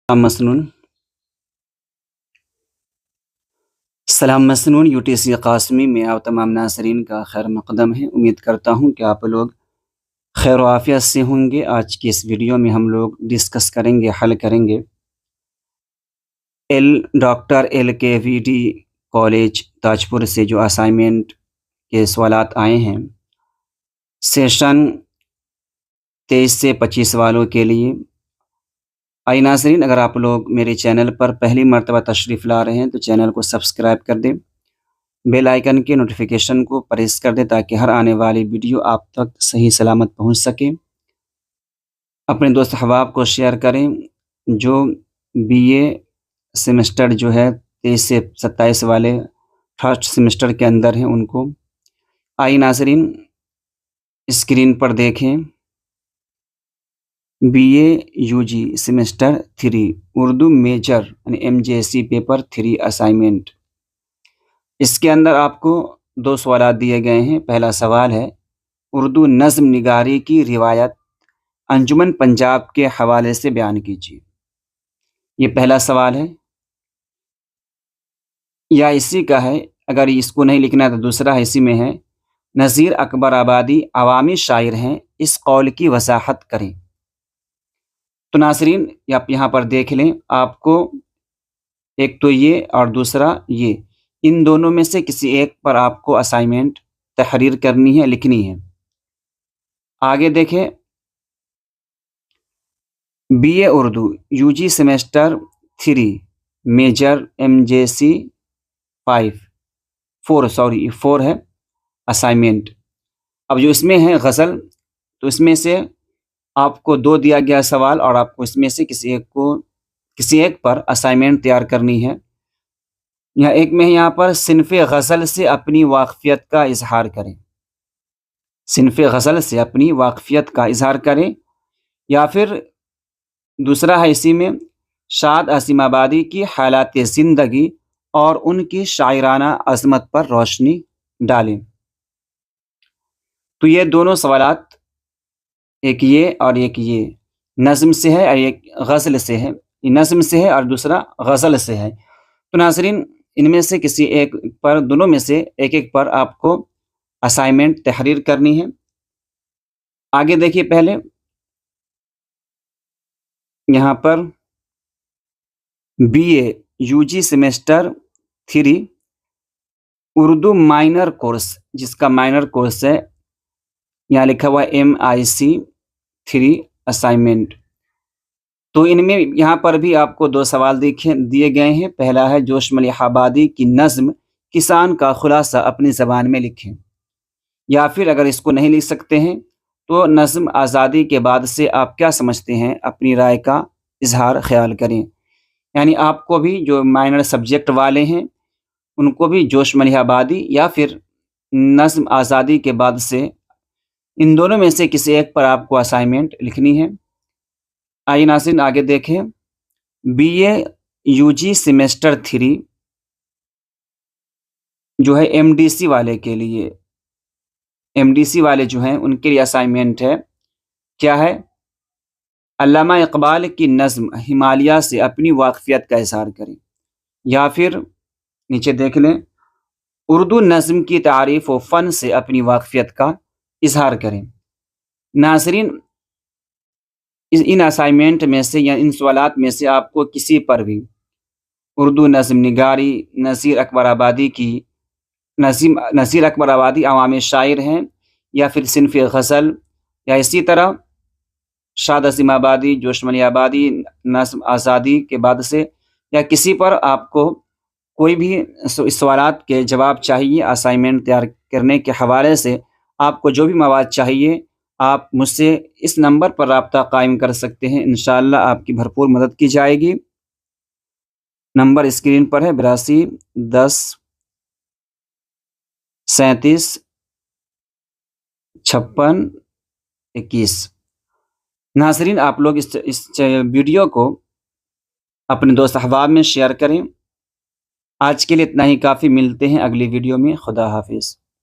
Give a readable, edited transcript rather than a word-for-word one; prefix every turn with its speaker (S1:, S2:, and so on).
S1: मसनून सलाम मसनून यूटीसी कासमी में आप तमाम नाज़रीन का खैर मक़दम है। उम्मीद करता हूँ कि आप लोग खैर व आफ़ियत से होंगे। आज की इस वीडियो में हम लोग डिस्कस करेंगे, हल करेंगे डॉक्टर LKVD कॉलेज ताजपुर से जो असाइनमेंट के सवालात आए हैं सेशन 23 से 25 वालों के लिए। आई नाज़रीन, अगर आप लोग मेरे चैनल पर पहली मर्तबा तशरीफ़ ला रहे हैं तो चैनल को सब्सक्राइब कर दें, बेल आइकन के नोटिफिकेशन को प्रेस कर दें ताकि हर आने वाली वीडियो आप तक सही सलामत पहुंच सके। अपने दोस्त अहबाब को शेयर करें जो BA सेमेस्टर जो है 23 से 27 वाले फर्स्ट सेमेस्टर के अंदर हैं उनको। आई नाज़रीन, स्क्रीन पर देखें BA UG semester 3 Urdu major यानी MJC पेपर 3 असाइनमेंट। इसके अंदर आपको 2 सवाल दिए गए हैं। पहला सवाल है उर्दू नज़्म निगारी की रिवायत अंजुमन पंजाब के हवाले से बयान कीजिए। ये पहला सवाल है या इसी का है। अगर इसको नहीं लिखना तो दूसरा इसी में है नज़ीर अकबर आबादी अवामी शायर हैं, इस कौल की वजाहत करें। तो नाज़रीन आप यहाँ पर देख लें, आपको एक तो ये और दूसरा ये, इन दोनों में से किसी एक पर आपको असाइनमेंट तहरीर करनी है, लिखनी है। आगे देखें BA Urdu UG semester 3 major MJC 4 है असाइनमेंट। अब जो इसमें है गज़ल, तो इसमें से आपको 2 दिया गया सवाल और आपको इसमें से किसी एक पर असाइनमेंट तैयार करनी है। यहाँ एक में यहाँ पर सिन्फ़े गज़ल से अपनी वाक़फ़ियत का इजहार करें, सिन्फ़े गज़ल से अपनी वाक़फ़ियत का इजहार करें। या फिर दूसरा है इसी में शाद असीम आबादी की हालात ज़िंदगी और उनकी शायराना अज़मत पर रोशनी डालें। तो ये दोनों सवालात, एक ये और एक ये, नज़्म से है और एक गज़ल से है। ये नज़्म से है और दूसरा गज़ल से है। तो नाज़रीन इनमें से किसी एक पर, दोनों में से एक एक पर आपको असाइनमेंट तहरीर करनी है। आगे देखिए, पहले यहाँ पर BA UG semester 3 Urdu minor course, जिसका माइनर कोर्स है यहाँ लिखा हुआ MIC 3 असाइनमेंट। तो इनमें यहाँ पर भी आपको 2 सवाल दिए गए हैं। पहला है जोश मलिहाबादी की नज़्म किसान का खुलासा अपनी ज़बान में लिखें। या फिर अगर इसको नहीं लिख सकते हैं तो नज़्म आज़ादी के बाद से आप क्या समझते हैं, अपनी राय का इजहार ख्याल करें। यानी आपको भी जो माइनर सब्जेक्ट वाले हैं उनको भी जोश मलिहाबादी या फिर नज़्म आज़ादी के बाद से, इन दोनों में से किसी एक पर आपको असाइनमेंट लिखनी है। आइए नाज़रीन आगे देखें BA UG सेमेस्टर 3 जो है MDC वाले के लिए, MDC वाले जो हैं उनके लिए असाइनमेंट है। क्या है? अल्लामा इकबाल की नज़्म हिमालय से अपनी वाक़फ़ियत का इज़हार करें। या फिर नीचे देख लें उर्दू नज़्म की तारीफ़ व फ़न से अपनी वाक़फ़ियत का इज़हार करें। नाज़रीन इन असाइनमेंट में से या इन सवालात में से आपको किसी पर भी उर्दू नज़्म निगारी, नज़ीर अकबर आबादी अवामी शायर हैं, या फिर सिन्फ़े गज़ल, या इसी तरह शाद असीम आबादी, जोश मलिहाबादी, नज़्म आज़ादी के बाद से, या किसी पर आपको कोई भी इस सवालात के जवाब चाहिए असाइनमेंट तैयार करने के हवाले से, आपको जो भी मवाद चाहिए आप मुझसे इस नंबर पर राब्ता कायम कर सकते हैं। इंशाअल्लाह आपकी भरपूर मदद की जाएगी। नंबर स्क्रीन पर है 82 10 37 56 21। नाज़रीन आप लोग इस वीडियो को अपने दोस्त अहबाब में शेयर करें। आज के लिए इतना ही काफ़ी। मिलते हैं अगली वीडियो में। खुदा हाफिज़।